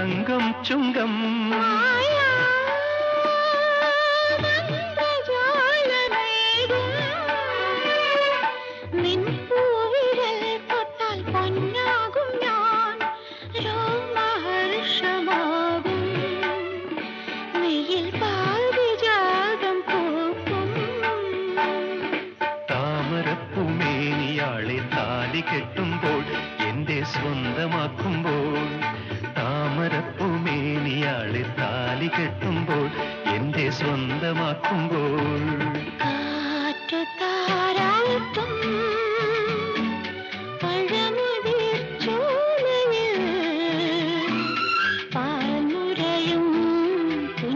തങ്കം ചുങ്കം കെട്ടുമ്പോൾ എന്റെ സ്വന്തമാക്കുമ്പോൾ താമരപ്പൂമേനിയാളെ താലി കെട്ടുമ്പോൾ എന്റെ സ്വന്തമാക്കുമ്പോൾ